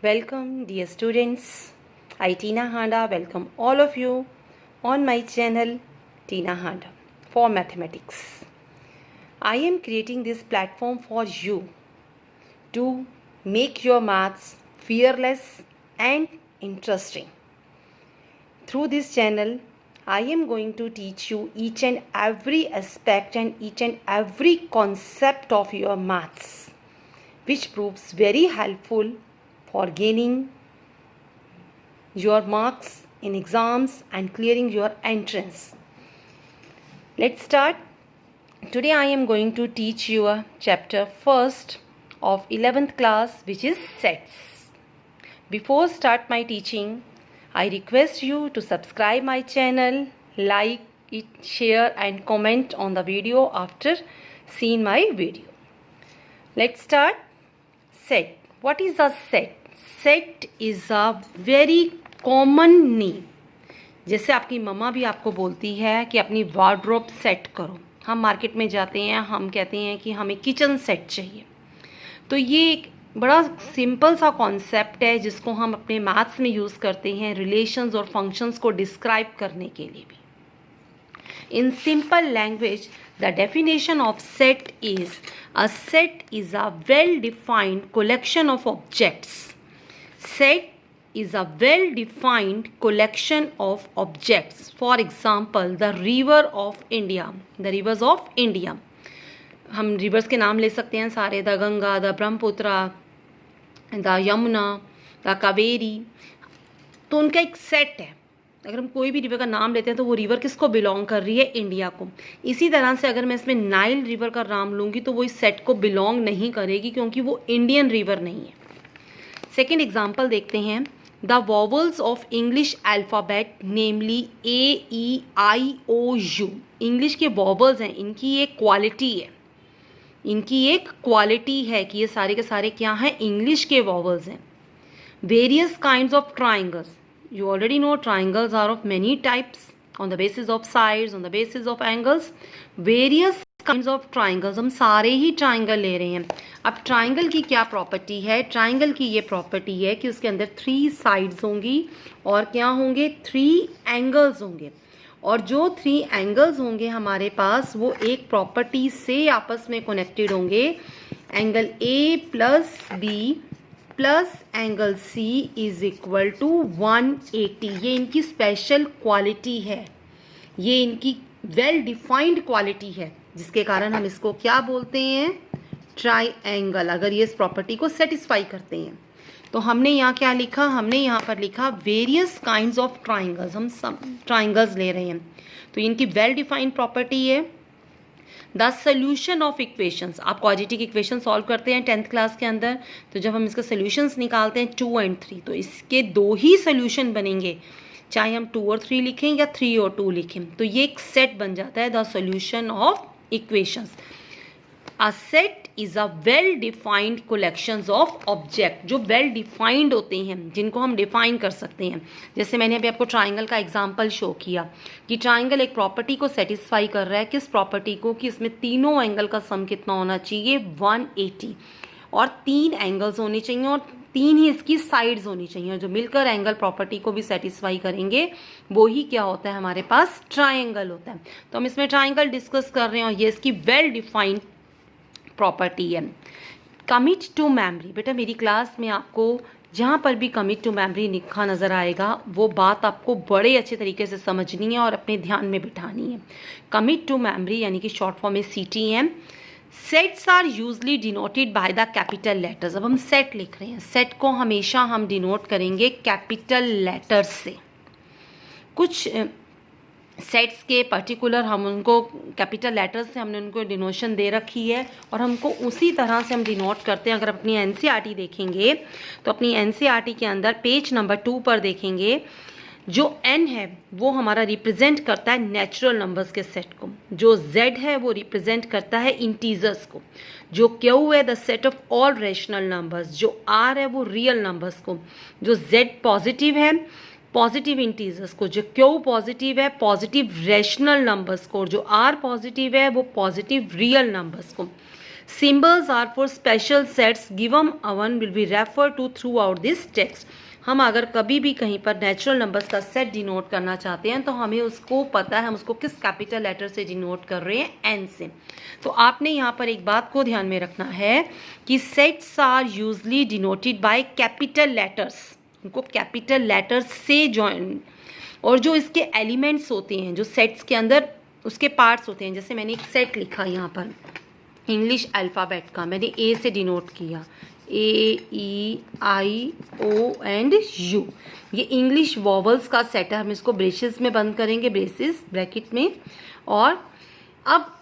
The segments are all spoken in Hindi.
Welcome, dear students. I, Tina Handa, welcome all of you on my channel, Tina Handa, for mathematics. I am creating this platform for you to make your maths fearless and interesting. Through this channel, I am going to teach you each and every aspect and each and every concept of your maths, which proves very helpful for gaining your marks in exams and clearing your entrance. Let's start. Today I am going to teach you a chapter first of 11th class, which is sets. Before start my teaching, I request you to subscribe my channel, like it, share and comment on the video after seeing my video. Let's start. Set. What is a set? Set is a very common name. जैसे आपकी मम्मा भी आपको बोलती है कि अपनी वार्डरोब सेट करो, हम मार्केट में जाते हैं, हम कहते हैं कि हमें किचन सेट चाहिए। तो ये एक बड़ा सिंपल सा कॉन्सेप्ट है जिसको हम अपने मैथ्स में यूज़ करते हैं रिलेशंस और फंक्शंस को डिस्क्राइब करने के लिए भी। In simple language, the definition of set is a set is a well-defined collection of objects. Set is a well-defined collection of objects. For example, the river of India. The rivers of India. हम rivers के नाम ले सकते हैं सारे, the Ganga, the Brahmaputra, the Yamuna, the Kaveri. तो उनका एक सेट है। अगर हम कोई भी रिवर का नाम लेते हैं तो वो रिवर किसको बिलोंग कर रही है? इंडिया को। इसी तरह से अगर मैं इसमें नाइल रिवर का नाम लूँगी तो वो इस सेट को बिलोंग नहीं करेगी क्योंकि वो इंडियन रिवर नहीं है। सेकेंड एग्जाम्पल देखते हैं। The vowels of English alphabet namely AEIOU। English के वॉवल्स हैं, इनकी एक क्वालिटी है, इनकी एक क्वालिटी है कि ये सारे के सारे क्या हैं? इंग्लिश के वॉवल्स हैं। Various kinds of triangles. You already know triangles are of many types on the basis of sides, on the basis of angles. Various kinds of triangles. हम सारे ही triangle ले रहे हैं। अब triangle की क्या प्रॉपर्टी है? triangle की ये प्रॉपर्टी है कि उसके अंदर 3 sides होंगी और क्या होंगे? 3 angles होंगे। और जो 3 angles होंगे हमारे पास वो एक प्रॉपर्टी से आपस में कनेक्टेड होंगे। Angle A plus B plus angle C is equal to 180। ये इनकी स्पेशल क्वालिटी है, ये इनकी वेल डिफाइंड क्वालिटी है, जिसके कारण हम इसको क्या बोलते हैं? ट्राइएंगल। अगर ये इस प्रॉपर्टी को सेटिस्फाई करते हैं तो हमने यहाँ क्या लिखा? हमने यहाँ पर लिखा वेरियस काइंड्स ऑफ ट्राइंगल्स। हम सब ट्राइंगल्स ले रहे हैं तो इनकी वेल डिफाइंड प्रॉपर्टी है। The solution of equations. आप क्वाड्रेटिक इक्वेशन सॉल्व करते हैं 10th क्लास के अंदर, तो जब हम इसका सोल्यूशंस निकालते हैं 2 और 3 तो इसके 2 ही सोल्यूशन बनेंगे, चाहे हम 2 और 3 लिखें या 3 और 2 लिखें। तो ये एक सेट बन जाता है, the solution of equations. A set is a well defined collections of object, जो वेल डिफाइंड होते हैं, जिनको हम डिफाइन कर सकते हैं। जैसे मैंने अभी आपको ट्राइंगल का एग्जांपल शो किया कि ट्राइंगल एक प्रॉपर्टी को सेटिस्फाई कर रहा है। किस प्रॉपर्टी को? कि इसमें तीनों एंगल का सम कितना होना चाहिए? 180। और 3 एंगल्स होने चाहिए और 3 ही इसकी साइड्स होनी चाहिए, जो मिलकर एंगल प्रॉपर्टी को भी सेटिस्फाई करेंगे वो ही क्या होता है? हमारे पास ट्राइंगल होता है। तो हम इसमें ट्राइंगल डिस्कस कर रहे हैं और ये इसकी वेल डिफाइंड प्रॉपर्टी है। Commit to memory. बेटा मेरी क्लास में आपको जहाँ पर भी कमिट टू मेमोरी लिखा नज़र आएगा वो बात आपको बड़े अच्छे तरीके से समझनी है और अपने ध्यान में बिठानी है। कमिट टू मेमोरी यानी कि शॉर्ट फॉर्म में CTM। Sets are usually denoted by the capital letters. अब हम सेट लिख रहे हैं, सेट को हमेशा हम डिनोट करेंगे कैपिटल लेटर्स से। कुछ सेट्स के पर्टिकुलर हम उनको कैपिटल लेटर्स से हमने उनको डिनोशन दे रखी है और हमको उसी तरह से हम डिनोट करते हैं। अगर अपनी NCERT देखेंगे तो अपनी NCERT के अंदर पेज नंबर 2 पर देखेंगे, जो N है वो हमारा रिप्रेजेंट करता है नेचुरल नंबर्स के सेट को, जो Z है वो रिप्रेजेंट करता है इंटीजर्स को, जो Q है the set of all rational numbers, जो R है वो रियल नंबर्स को, जो Z पॉजिटिव है पॉजिटिव इंटीजर्स को, जो Q पॉजिटिव है पॉजिटिव रेशनल नंबर्स को, और जो R पॉजिटिव है वो पॉजिटिव रियल नंबर्स को। Symbols are for special sets given one will be referred to throughout this text. हम अगर कभी भी कहीं पर नेचुरल नंबर्स का सेट डिनोट करना चाहते हैं तो हमें उसको पता है हम उसको किस कैपिटल लेटर से डिनोट कर रहे हैं, एन से। तो आपने यहाँ पर एक बात को ध्यान में रखना है कि sets are usually denoted by capital letters, उनको कैपिटल लेटर्स से जॉइन, और जो इसके एलिमेंट्स होते हैं, जो सेट्स के अंदर उसके पार्ट्स होते हैं, जैसे मैंने एक सेट लिखा यहाँ पर इंग्लिश अल्फ़ाबेट का, मैंने ए से डिनोट किया, AEIO एंड यू, ये इंग्लिश वॉवल्स का सेट है। हम इसको ब्रेसेस में बंद करेंगे, ब्रेसेस ब्रैकेट में। और अब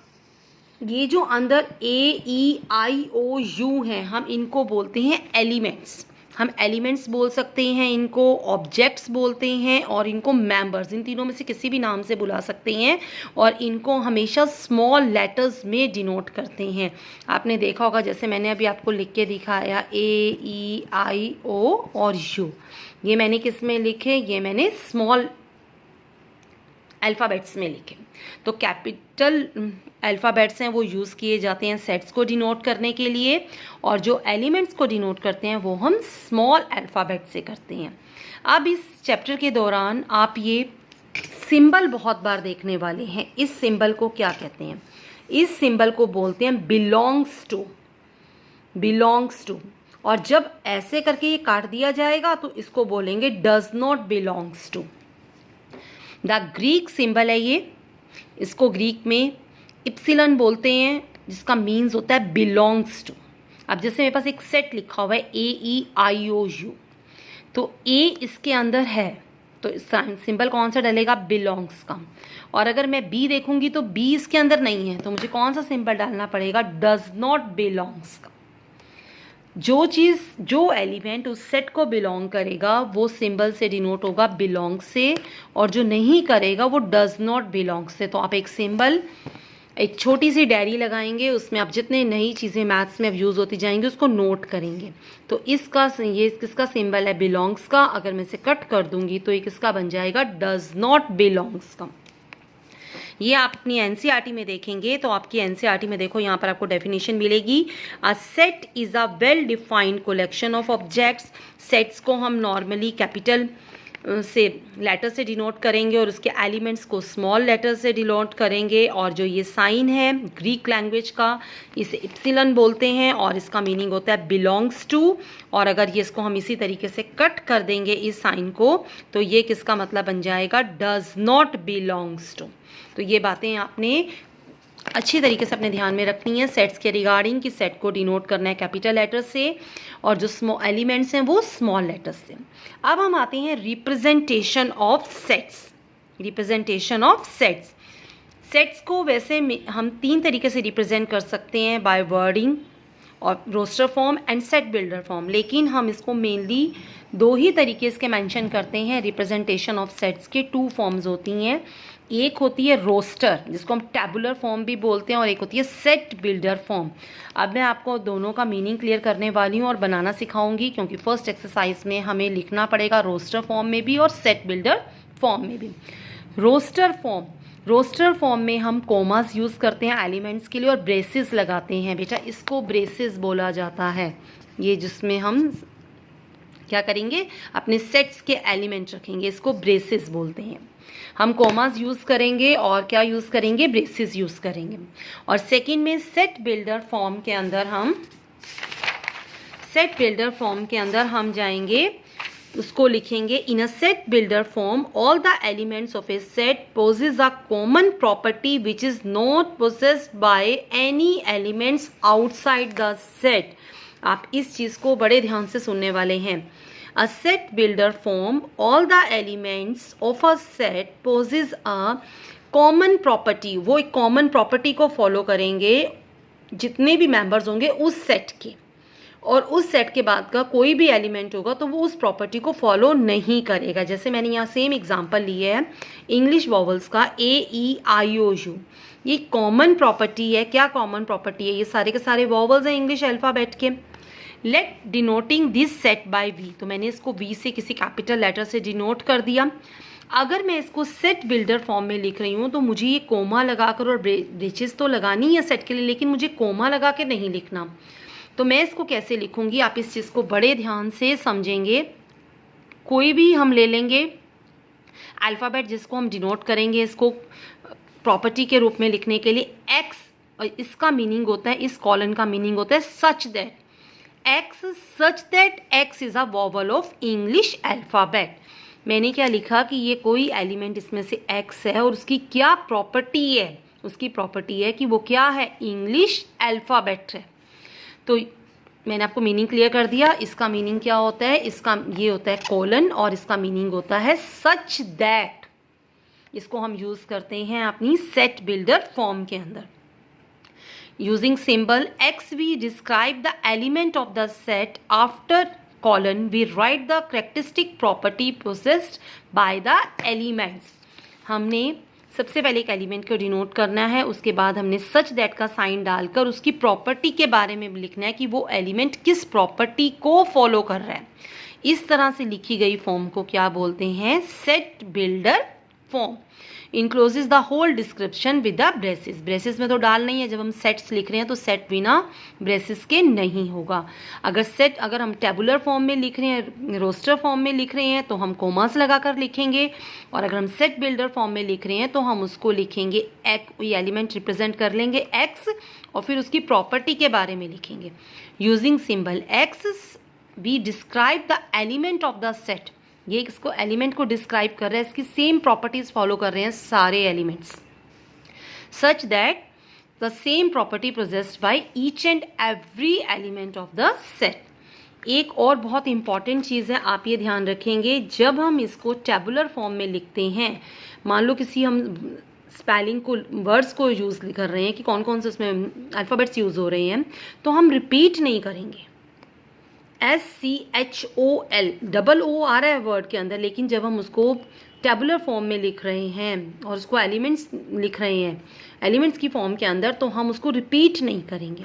ये जो अंदर AEIOU हैं, हम इनको बोलते हैं एलिमेंट्स। हम एलिमेंट्स बोल सकते हैं, इनको ऑब्जेक्ट्स बोलते हैं, और इनको मेंबर्स, इन तीनों में से किसी भी नाम से बुला सकते हैं। और इनको हमेशा स्मॉल लेटर्स में डिनोट करते हैं। आपने देखा होगा, जैसे मैंने अभी आपको लिख के दिखाया AEIO और U, ये मैंने किस में लिखे, ये मैंने स्मॉल अल्फ़ाबेट्स में लिखे। तो कैपिटल अल्फ़ाबेट्स हैं वो यूज़ किए जाते हैं सेट्स को डिनोट करने के लिए, और जो एलिमेंट्स को डिनोट करते हैं वो हम स्मॉल अल्फ़ाबेट से करते हैं। अब इस चैप्टर के दौरान आप ये सिंबल बहुत बार देखने वाले हैं। इस सिंबल को क्या कहते हैं? इस सिंबल को बोलते हैं बिलोंग्स टू, बिलोंग्स टू। और जब ऐसे करके ये काट दिया जाएगा तो इसको बोलेंगे does not belongs to. The Greek symbol है ये, इसको ग्रीक में इप्सिलन बोलते हैं, जिसका मीन्स होता है बिलोंग्स टू। अब जैसे मेरे पास एक सेट लिखा हुआ है AEIOU, तो A इसके अंदर है, तो सिंबल कौन सा डलेगा? बिलोंग्स का। और अगर मैं B देखूंगी तो B इसके अंदर नहीं है, तो मुझे कौन सा सिंबल डालना पड़ेगा? डज नॉट बिलोंग्स का। जो चीज़, जो एलिमेंट उस सेट को बिलोंग करेगा वो सिंबल से डिनोट होगा बिलोंग से, और जो नहीं करेगा वो डज नॉट बिलोंग से। तो आप एक सिंबल, एक छोटी सी डायरी लगाएंगे, उसमें आप जितने नई चीज़ें मैथ्स में अब यूज़ होती जाएंगी उसको नोट करेंगे। तो इसका, ये किसका सिंबल है? बिलोंग्स का। अगर मैं इसे कट कर दूंगी तो ये किसका बन जाएगा? डज नॉट बिलोंग्स का। ये आप अपनी एनसीईआरटी में देखेंगे तो आपकी एनसीईआरटी में देखो, यहाँ पर आपको डेफिनेशन मिलेगी। A set is a well defined collection of objects. Sets को हम नॉर्मली कैपिटल से लेटर से डिनोट करेंगे और उसके एलिमेंट्स को स्मॉल लेटर से डिनोट करेंगे। और जो ये साइन है ग्रीक लैंग्वेज का, इसे इप्सिलन बोलते हैं और इसका मीनिंग होता है बिलोंग्स टू। और अगर ये इसको हम इसी तरीके से कट कर देंगे इस साइन को, तो ये किसका मतलब बन जाएगा? Does not belongs to. तो ये बातें आपने अच्छी तरीके से अपने ध्यान में रखनी है सेट्स के रिगार्डिंग, कि सेट को डिनोट करना है कैपिटल लेटर से और जो स्मॉल एलिमेंट्स हैं वो स्मॉल लेटर्स से। अब हम आते हैं representation of sets. Representation of sets, sets को वैसे हम 3 तरीके से रिप्रेजेंट कर सकते हैं, बाय वर्डिंग और roster form and set builder form. लेकिन हम इसको मेनली 2 ही तरीके इसके मेंशन करते हैं। रिप्रेजेंटेशन ऑफ सेट्स के 2 फॉर्म्स होती हैं। एक होती है रोस्टर, जिसको हम टैबुलर फॉर्म भी बोलते हैं, और एक होती है सेट बिल्डर फॉर्म। अब मैं आपको दोनों का मीनिंग क्लियर करने वाली हूँ और बनाना सिखाऊंगी, क्योंकि फर्स्ट एक्सरसाइज में हमें लिखना पड़ेगा रोस्टर फॉर्म में भी और सेट बिल्डर फॉर्म में भी। रोस्टर फॉर्म, रोस्टर फॉर्म में हम कोमास यूज़ करते हैं एलिमेंट्स के लिए और ब्रेसेस लगाते हैं। बेटा इसको ब्रेसेस बोला जाता है। ये जिसमें हम क्या करेंगे? अपने सेट्स के एलिमेंट रखेंगे, इसको ब्रेसेस बोलते हैं। हम कोमास यूज़ करेंगे और क्या यूज़ करेंगे? ब्रेसेस यूज़ करेंगे। और सेकंड में सेट बिल्डर फॉर्म के अंदर हम, सेट बिल्डर फॉर्म के अंदर हम जाएंगे, उसको लिखेंगे in a set builder form all the elements of a set possess a common property which is not possessed by any elements outside the set. आप इस चीज़ को बड़े ध्यान से सुनने वाले हैं। A set builder form, all the elements of a set possess a common property। वो एक common property को follow करेंगे जितने भी members होंगे उस set के, और उस सेट के बाद का कोई भी एलिमेंट होगा तो वो उस प्रॉपर्टी को फॉलो नहीं करेगा। जैसे मैंने यहाँ सेम एग्जांपल लिए है इंग्लिश वॉवल्स का AEIOU, ये कॉमन प्रॉपर्टी है। क्या कॉमन प्रॉपर्टी है? ये सारे के सारे वॉवल्स हैं इंग्लिश अल्फ़ाबेट के। Let denoting this set by V, तो मैंने इसको V से किसी कैपिटल लेटर से डिनोट कर दिया। अगर मैं इसको सेट बिल्डर फॉर्म में लिख रही हूँ तो मुझे ये कोमा लगाकर और ब्रेचेस तो लगानी है सेट के लिए, लेकिन मुझे कोमा लगा के नहीं लिखना। तो मैं इसको कैसे लिखूंगी, आप इस चीज़ को बड़े ध्यान से समझेंगे। कोई भी हम ले लेंगे अल्फ़ाबेट जिसको हम डिनोट करेंगे इसको प्रॉपर्टी के रूप में लिखने के लिए एक्स, और इसका मीनिंग होता है, इस कॉलन का मीनिंग होता है such that x, such that x is a vowel of English alphabet. मैंने क्या लिखा कि ये कोई एलिमेंट इसमें से एक्स है और उसकी क्या प्रॉपर्टी है, उसकी प्रॉपर्टी है कि वो क्या है, इंग्लिश अल्फ़ाबेट है। तो मैंने आपको मीनिंग क्लियर कर दिया। इसका मीनिंग क्या होता है, इसका ये होता है कोलन और इसका मीनिंग होता है सच दैट। इसको हम यूज करते हैं अपनी सेट बिल्डर फॉर्म के अंदर। Using symbol x we describe the element of the set, after colon we write the characteristic property possessed by the elements। हमने सबसे पहले एक एलिमेंट को डिनोट करना है, उसके बाद हमने सच दैट का साइन डालकर उसकी प्रॉपर्टी के बारे में लिखना है कि वो एलिमेंट किस प्रॉपर्टी को फॉलो कर रहा है। इस तरह से लिखी गई फॉर्म को क्या बोलते हैं, set builder form. Encloses the whole description with the braces. Braces में तो डाल नहीं है, जब हम सेट्स लिख रहे हैं तो सेट बिना ब्रेसेस के नहीं होगा। अगर हम टेबुलर फॉर्म में लिख रहे हैं, रोस्टर फॉर्म में लिख रहे हैं तो हम कोमास लगाकर लिखेंगे, और अगर हम सेट बिल्डर फॉर्म में लिख रहे हैं तो हम उसको लिखेंगे ये एलिमेंट रिप्रेजेंट कर लेंगे एक्स और फिर उसकी प्रॉपर्टी के बारे में लिखेंगे। Using symbol x we describe the element of the set. ये इसको एलिमेंट को डिस्क्राइब कर रहा है, इसकी सेम प्रॉपर्टीज फॉलो कर रहे हैं सारे elements, such that the same property possessed by each and every element of the set. एक और बहुत इंपॉर्टेंट चीज़ है, आप ये ध्यान रखेंगे, जब हम इसको टेबुलर फॉर्म में लिखते हैं, मान लो किसी हम स्पेलिंग को, वर्ड्स को यूज़ कर रहे हैं कि कौन कौन से उसमें अल्फ़ाबेट्स यूज़ हो रहे हैं, तो हम रिपीट नहीं करेंगे। SCHOL डबल ओ आ रहा है वर्ड के अंदर, लेकिन जब हम उसको टेबुलर फॉर्म में लिख रहे हैं और उसको एलिमेंट्स लिख रहे हैं एलिमेंट्स की फॉर्म के अंदर, तो हम उसको रिपीट नहीं करेंगे।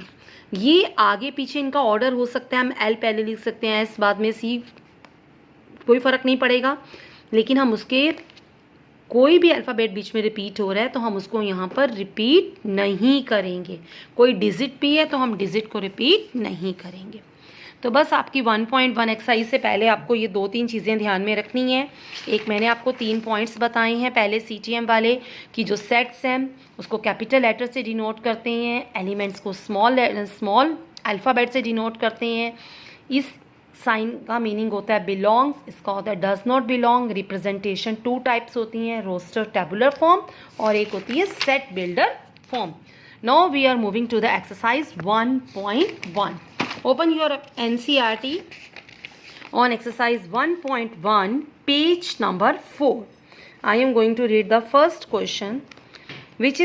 ये आगे पीछे इनका ऑर्डर हो सकता है, हम L पहले लिख सकते हैं, S बाद में C, कोई फ़र्क नहीं पड़ेगा, लेकिन हम उसके कोई भी अल्फ़ाबेट बीच में रिपीट हो रहा है तो हम उसको यहाँ पर रिपीट नहीं करेंगे। कोई डिजिट भी है तो हम डिजिट को रिपीट नहीं करेंगे। तो बस आपकी 1.1 एक्सरसाइज से पहले आपको ये 2-3 चीज़ें ध्यान में रखनी है। एक मैंने आपको 3 पॉइंट्स बताए हैं पहले CTM वाले, कि जो सेट्स हैं उसको कैपिटल लेटर से डिनोट करते हैं, एलिमेंट्स को स्मॉल अल्फ़ाबेट से डिनोट करते हैं। इस साइन का मीनिंग होता है बिलोंग्स, इसका होता है does not belong. Representation 2 types होती हैं, रोस्टर टेबुलर फॉर्म और एक होती है set builder form. Now we are moving to the exercise 1.1। Open your NCERT on exercise 1.1 page number 4. I am going to read the first question. Which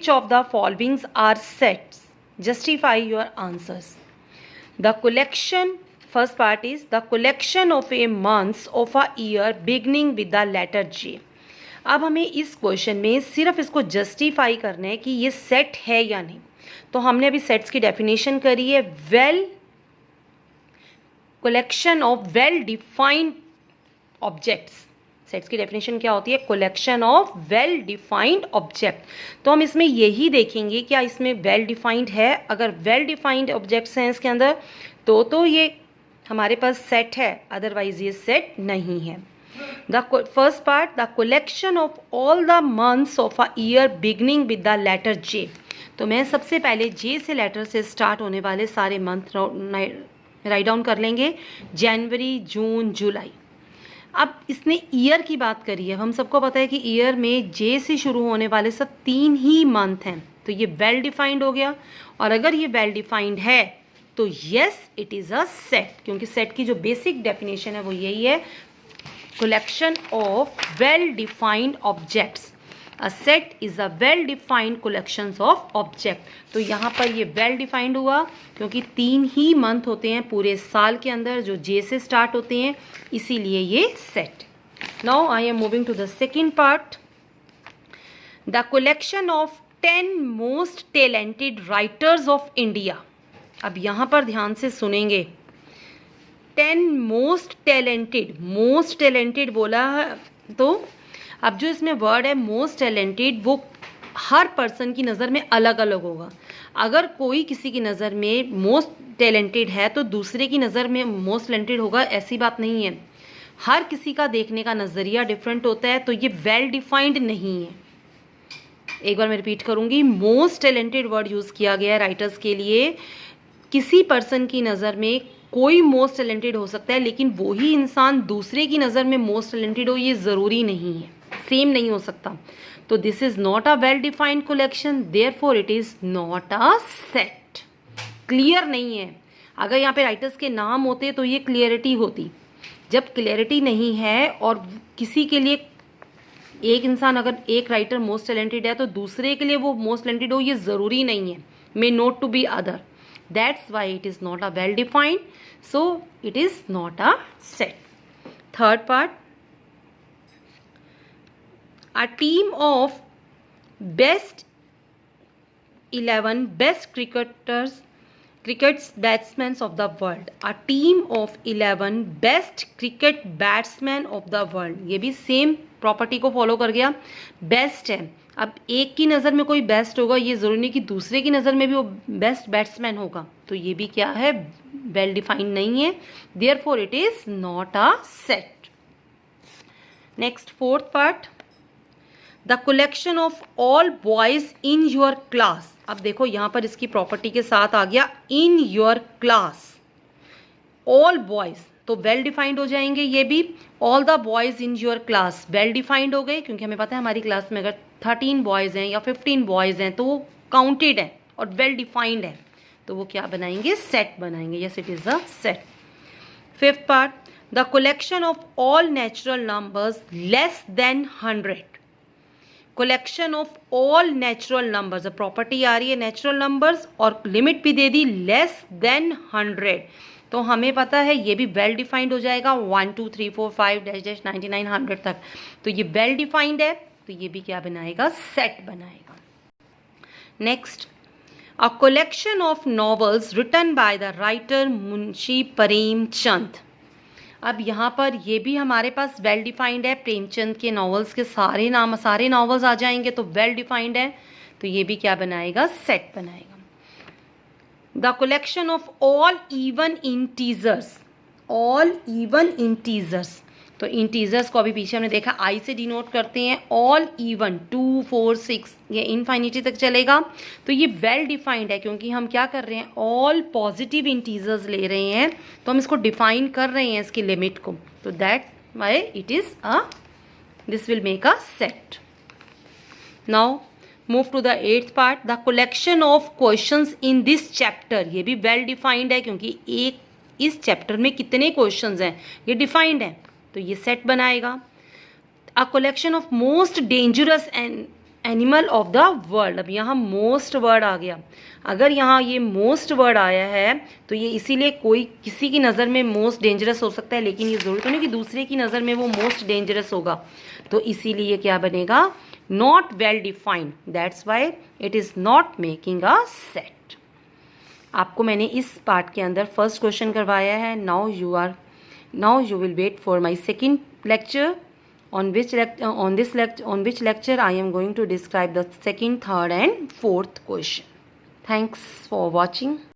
of the following are sets? Justify your answers. The collection, first part is the collection of a months of a year beginning with the letter J. अब हमें इस क्वेश्चन में सिर्फ इसको जस्टिफाई करना है कि ये सेट है या नहीं। तो हमने अभी सेट्स की डेफिनेशन करी है, collection of well defined objects. Sets की डेफिनेशन क्या होती है, collection of well defined object. तो हम इसमें यही देखेंगे क्या इसमें वेल डिफाइंड है। अगर वेल डिफाइंड ऑब्जेक्ट्स हैं इसके अंदर तो ये हमारे पास सेट है, अदरवाइज ये सेट नहीं है। The first part, the collection of all the months of a year beginning with the letter J. तो मैं सबसे पहले जे से लेटर से स्टार्ट होने वाले सारे मंथ राइट डाउन कर लेंगे, जनवरी, जून, जुलाई। अब इसने ईयर की बात करी है, हम सबको पता है कि ईयर में जे से शुरू होने वाले सब 3 ही मंथ हैं, तो ये वेल डिफाइंड हो गया। और अगर ये वेल डिफाइंड है तो yes it is a set, क्योंकि सेट की जो बेसिक डेफिनेशन है वो यही है, collection of well defined objects. A set is a well defined collections of object। तो यहाँ पर ये well defined हुआ क्योंकि 3 ही मंथ होते हैं पूरे साल के अंदर जो जे से स्टार्ट होते हैं, इसीलिए ये set। Now I am moving to the second part। The collection of 10 most talented writers of India। अब यहाँ पर ध्यान से सुनेंगे, 10 most talented बोला तो अब जो इसमें वर्ड है मोस्ट टैलेंटेड, वो हर पर्सन की नज़र में अलग अलग होगा। अगर कोई किसी की नज़र में मोस्ट टैलेंटेड है तो दूसरे की नज़र में मोस्ट टैलेंटेड होगा, ऐसी बात नहीं है। हर किसी का देखने का नज़रिया डिफरेंट होता है, तो ये वेल डिफाइंड नहीं है। एक बार मैं रिपीट करूंगी, मोस्ट टैलेंटेड वर्ड यूज़ किया गया है राइटर्स के लिए। किसी पर्सन की नज़र में कोई मोस्ट टैलेंटेड हो सकता है, लेकिन वही इंसान दूसरे की नज़र में मोस्ट टैलेंटेड हो, ये ज़रूरी नहीं है, सेम नहीं हो सकता। तो this is not a well defined collection, therefore it is not a set. Clear नहीं है। अगर यहाँ पे राइटर्स के नाम होते तो ये क्लियरिटी होती। जब क्लियरिटी नहीं है और किसी के लिए एक इंसान, अगर एक राइटर मोस्ट टैलेंटेड है तो दूसरे के लिए वो मोस्ट टैलेंटेड हो, ये ज़रूरी नहीं है, may not to be other. That's why it is not a well defined, so it is not a set. Third part, a team of best 11 best cricket batsmen of the world, a team of 11 best cricket batsmen of the world, ये भी सेम प्रॉपर्टी को फॉलो कर गया। बेस्ट है, अब एक की नज़र में कोई बेस्ट होगा, ये ज़रूरी नहीं कि दूसरे की नज़र में भी वो बेस्ट बैट्समैन होगा, तो ये भी क्या है, वेल डिफाइंड नहीं है, therefore it is not a set. Next fourth part, the collection of all boys in your class. अब देखो यहाँ पर इसकी प्रॉपर्टी के साथ आ गया in your class, all boys, तो वेल डिफाइंड हो जाएंगे ये भी। All the boys in your class well defined हो गए, क्योंकि हमें पता है हमारी क्लास में अगर 13 बॉयज हैं या 15 बॉयज हैं तो वो काउंटेड है और वेल डिफाइंड है, तो वो क्या बनाएंगे, सेट बनाएंगे। Yes, it is a set. Fifth part, the collection of all natural numbers less than 100। Collection of all natural numbers, property आ रही है नेचुरल नंबर्स और लिमिट भी दे दी लेस देन 100, तो हमें पता है ये भी वेल डिफाइंड हो जाएगा 1 2 3 4 5 -99 100 तक, तो ये वेल डिफाइंड है, तो ये भी क्या बनाएगा, सेट बनाएगा। Next, a collection of novels written by the writer Munshi Premchand. अब यहाँ पर ये भी हमारे पास वेल डिफाइंड है, प्रेमचंद के नॉवेल्स के सारे नाम, सारे नॉवेल्स आ जाएंगे तो वेल डिफाइंड है, तो ये भी क्या बनाएगा, सेट बनाएगा। The collection of all even integers, all even integers, तो इंटीजर्स को अभी पीछे हमने देखा आई से डिनोट करते हैं, ऑल इवन 2 4 6 ये इनफाइनिटी तक चलेगा, तो ये वेल डिफाइंड है, क्योंकि हम क्या कर रहे हैं, ऑल पॉजिटिव इंटीजर्स ले रहे हैं, तो हम इसको डिफाइन कर रहे हैं इसकी लिमिट को, तो that why it is a, this will make a set. Now move to the 8th part, the collection of questions in this chapter, ये भी वेल डिफाइंड है, क्योंकि एक इस चैप्टर में कितने क्वेश्चंस हैं ये डिफाइंड है, तो ये सेट बनाएगा। अ collection of most dangerous animal of the world, अब यहाँ मोस्ट वर्ड आ गया, अगर यहाँ ये मोस्ट वर्ड आया है तो ये इसीलिए कोई किसी की नज़र में मोस्ट डेंजरस हो सकता है, लेकिन ये ज़रूरी तो नहीं कि दूसरे की नज़र में वो मोस्ट डेंजरस होगा, तो इसीलिए क्या बनेगा, not well defined, that's why it is not making a set. आपको मैंने इस पार्ट के अंदर फर्स्ट क्वेश्चन करवाया है, now you will wait for my second lecture, on which lecture I am going to describe the second, third and fourth question. Thanks for watching.